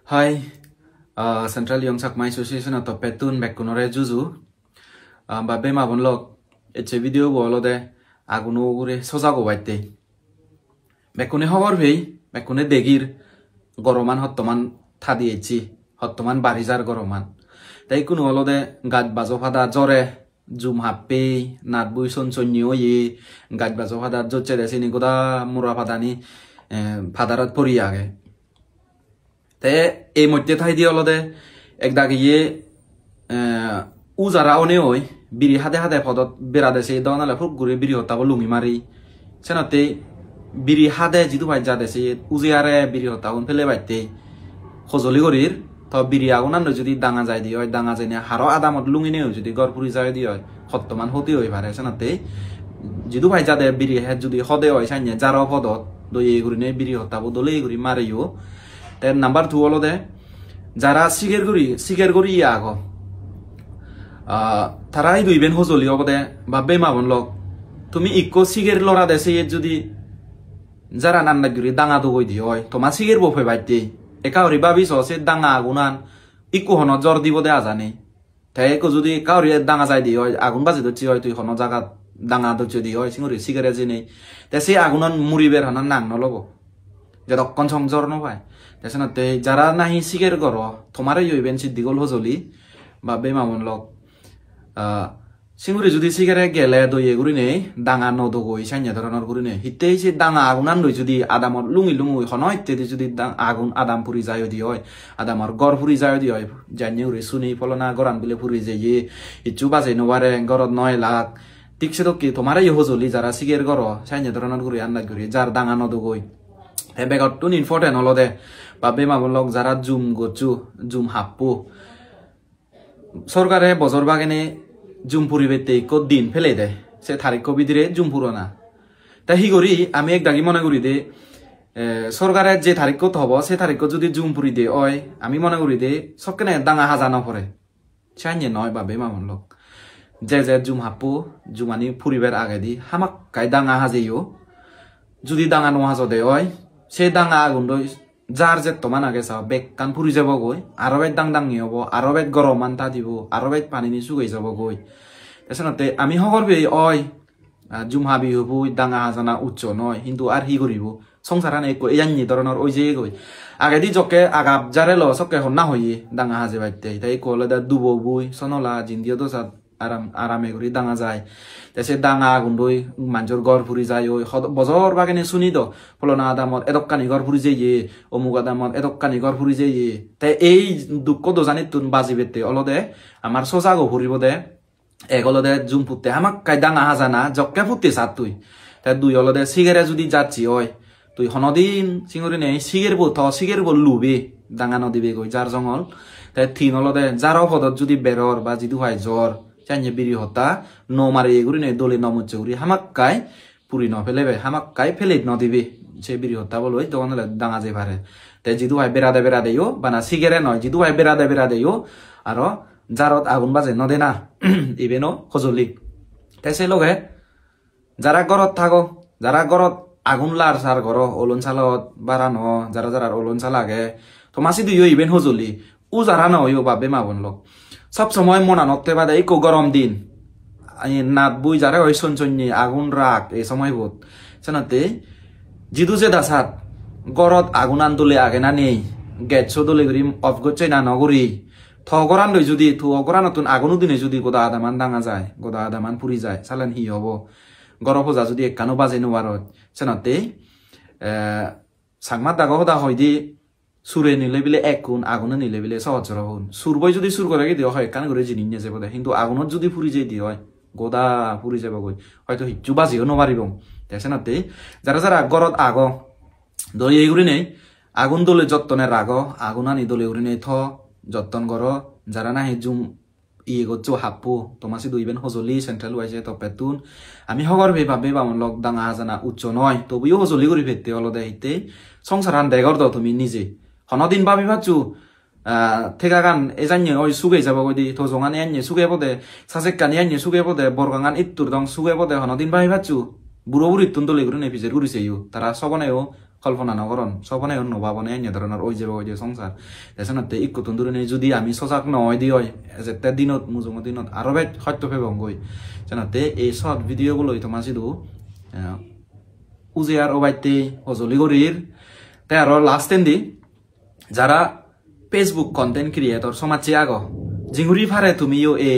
Hai, Central Yongsak Association atau Petun Bekunore Juzu, Babe Mabonlok, Eche video bolo de Aguno Ure Sosago White. Bekune Hoverway, Bekune Degir, Goroman Hottoman Tadi Echi, Hottoman Barizar Goroman. Taikun holo de Gad Bazofada Zore, Zoom Happy, Nadbu Son Sonyo ye, Gad Bazofada Zoche de Sinigoda Murapadani, Padarat Puriage. Te e moite thai di olode ekda giye uzara one oi biri hade hade podot berade se dona la phuk gure biri hota bolungi mari senate biri hade jidu bai jade se uziare biri hota un phele baite khojoli gorir to biri agunan no jodi danga jai di oi danga jene haro adamot lungi ne jodi gorpuri jai di oi hottoman hoti oi pare senate jidu bai jade biri he jodi hode oi sanye jaro podot do ye gurine biri hota bodole guri mare yo. Then number 2 holo de jara siger guri yago tarai dui ben hojoli obode babbe ma bonlok tumi ikko siger lora de se jodi jara nanna guri danga do goi di oi toma siger bo phebaitte ekauri babi so se danga agunan ikko hono jor dibo de ajane te ko jodi kauri danga jai di oi agun baje do chi oi tui hono jaga danga do chi di oi singori sigere jene te se agunan muriber hanan nang no logo jadok kon songjor no bai Te jara nahi siger goro tomare yo ben si digol hojoli babbe mamon lok singuri judi sigere gele do ye guri ne danga no do goi sanya doronor guri ne hitte si danga agunan do judi adamor lungi hono hitte judi dang agun adam puri jayo di oi adamor gor puri jayo di oi janye uri suni polona goran bile puri je ye ichu baje no ware gorot 9 lakh tikse do ki tomare yo hojoli jara siger goro sanya doronor guri anna guri jar danga no do goi hebe got tun important holo de babbe mabonlok jara zoom gochu zoom happu sorgare bozor bagene zoom puribete ko din fele de se tarik ko bidire zoom purona ta higori ami ek dagi mone guri de sorgare je tarik ko thobo se tarik ko jodi zoom puri de oi ami mone guri de sokkene danga hajano pore chanye noy babbe mabonlok je zoom happu zoomani puriber age di hamak kai danga hajeyo jodi danga no hajo de oi se danga agundo jar je toman age sa bek kan puri jabo goi arobet dang yobo arobet goroman ta dibo arobet pani ni sugoi jabo goi esanote ami hogorbe oi jum habi hubu danga hazana uccho noi hindu ar hi goribo songsaran ekko eyanni doronor oi je goi age di jokke agap jarelo sokke honna hoyi danga haje batte tai ko leda dubo bui sonola jindio do sa arame gori danga jai tese danga gundoi manjor gor puri jai oi bozor bagene suni do polona adamot edokkani gor puri je omug adamot edokkani gor puri je te ei dukko do jani tun baji bette olode amar soja go puribo de egolode jum putte hamak kai danga hazana jokke putte satui te dui olode sigere judi jacci oi tui honodin singori nei siger bo lubi danga no dibe goi jar jongol te tin olode jaro podot judi beror ba jidu hai jor chanye biri hota no mare guri ne dole no muche guri hamak kai puri no felebe hamak kai fele no dibe che biri hota boloi to onle danga je pare te jidu hai berade yo bana sigere no jidu hai berade yo aro jarot agun baje no dena ibeno hojoli te se loge jara gorot thago jara gorot agun lar sar goro olon salot barano jara olon salage to masi du yo iben hojoli u jara no yo babbe ma bonlo সব সময় মনা নতে বাদে eco গরম দিন নাত বুই যারে ওই সঞ্চন্যি আগুন রাখ এই সময় বোধ জানাতে জিদু যে দাসাত গরত আগুন আন্দোলে আগে না নেই গেছো দলে গরি অফ গচ্ছে না নগরী থগরান লই যদি থু অগরা নতুন আগুন দিনে যদি গোদা আদামান দাঙা যায় গোদা আদামান পুরি যায় সালান হি হবো গরম হোজা যদি একখানো বাজে নোয়ারত জানাতে সাংমা দাগা হদা হয়দি সুরে নিলে বিলে একুন আগুনে নিলে বিলে সহজ রহুন সুরবই যদি সুর করে দিও হয় কান করে জিনিস নিয়ে যাবো কিন্তু আগুনত যদি ফুরি যাই দি হয় গোদা ফুরি যাব গই হয়তো হিচু বাজিও নমারিব দেখছে না যারা গরত আগ দই এইগুলি নেই আগুন দলে যত্তনের রাগ আগুন আনি দলে উড়ি নেই থ যত্তন গর যারা না জুম ইয়ে গচ্ছ হাপ্পু তোমাসি দুইবেন হজলি সেন্ট্রাল ওয়াইজে তপেতুন আমি হগর ভাবে বামন লক দাঙা হাজানা উচ্চ নয় তবুও হজলি করে ফেরতে অলদে হিতে সংসারান দেগর দ তুমি নিজে হনদিন ভাবি ভাবছু থেগাগান এজান্য ওই সুগে যাব গদি তো জঙানে আন্য সুগে বদে সাজেকানি আন্য সুগে বদে বরগাঙ্গান ইত্তুর দং সুগে বদে হনদিন ভাবি ভাবছু বুড়ো বুড়ি তুন্দলে গুরু নে পিজের গুরিছে ইউ তারা সবনেও কল্পনা নকরণ সবনে নভাবনে এনে ধরনের ওই যে সংসার এসনতে ইকুতন ধরনে যদি আমি সজাগ নয় দি হয় যেতে দিনত মুজুম দিনত আরো বেট সত্য ফেবঙ্গই জানাতে এই শর্ট ভিডিও গুলো তোমার সিধু উজে আর ওবাইতে হজলি গরির তাই আরো লাস্ট এন্দি যারা ফেসবুক কন্টেন্ট ক্রিয়েটর সমাজে আগ জিঙ্গুরি ফারে তুমিও এ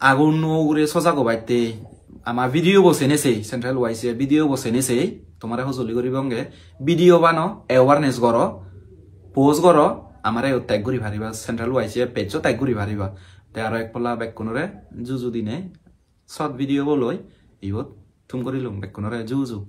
আগুন নগুরে সজাগ বাইতে আমার ভিডিও বসে নেছে সেন্ট্রাল ওয়াইসি ভিডিও বসে নেছে তোমার হজলি গরি বঙ্গে ভিডিও বানো অ্যাওয়ারনেস করো পোস্ট করো আমার ট্যাগ করি ভারিবা সেন্ট্রাল ওয়াইসি পেজও ট্যাগ করি ভারিবা তাই আরো এক পলা বেকুনরে জুজু দিনে শর্ট ভিডিও বলই ইবত তুম করিলুম বেকুনরে জুজু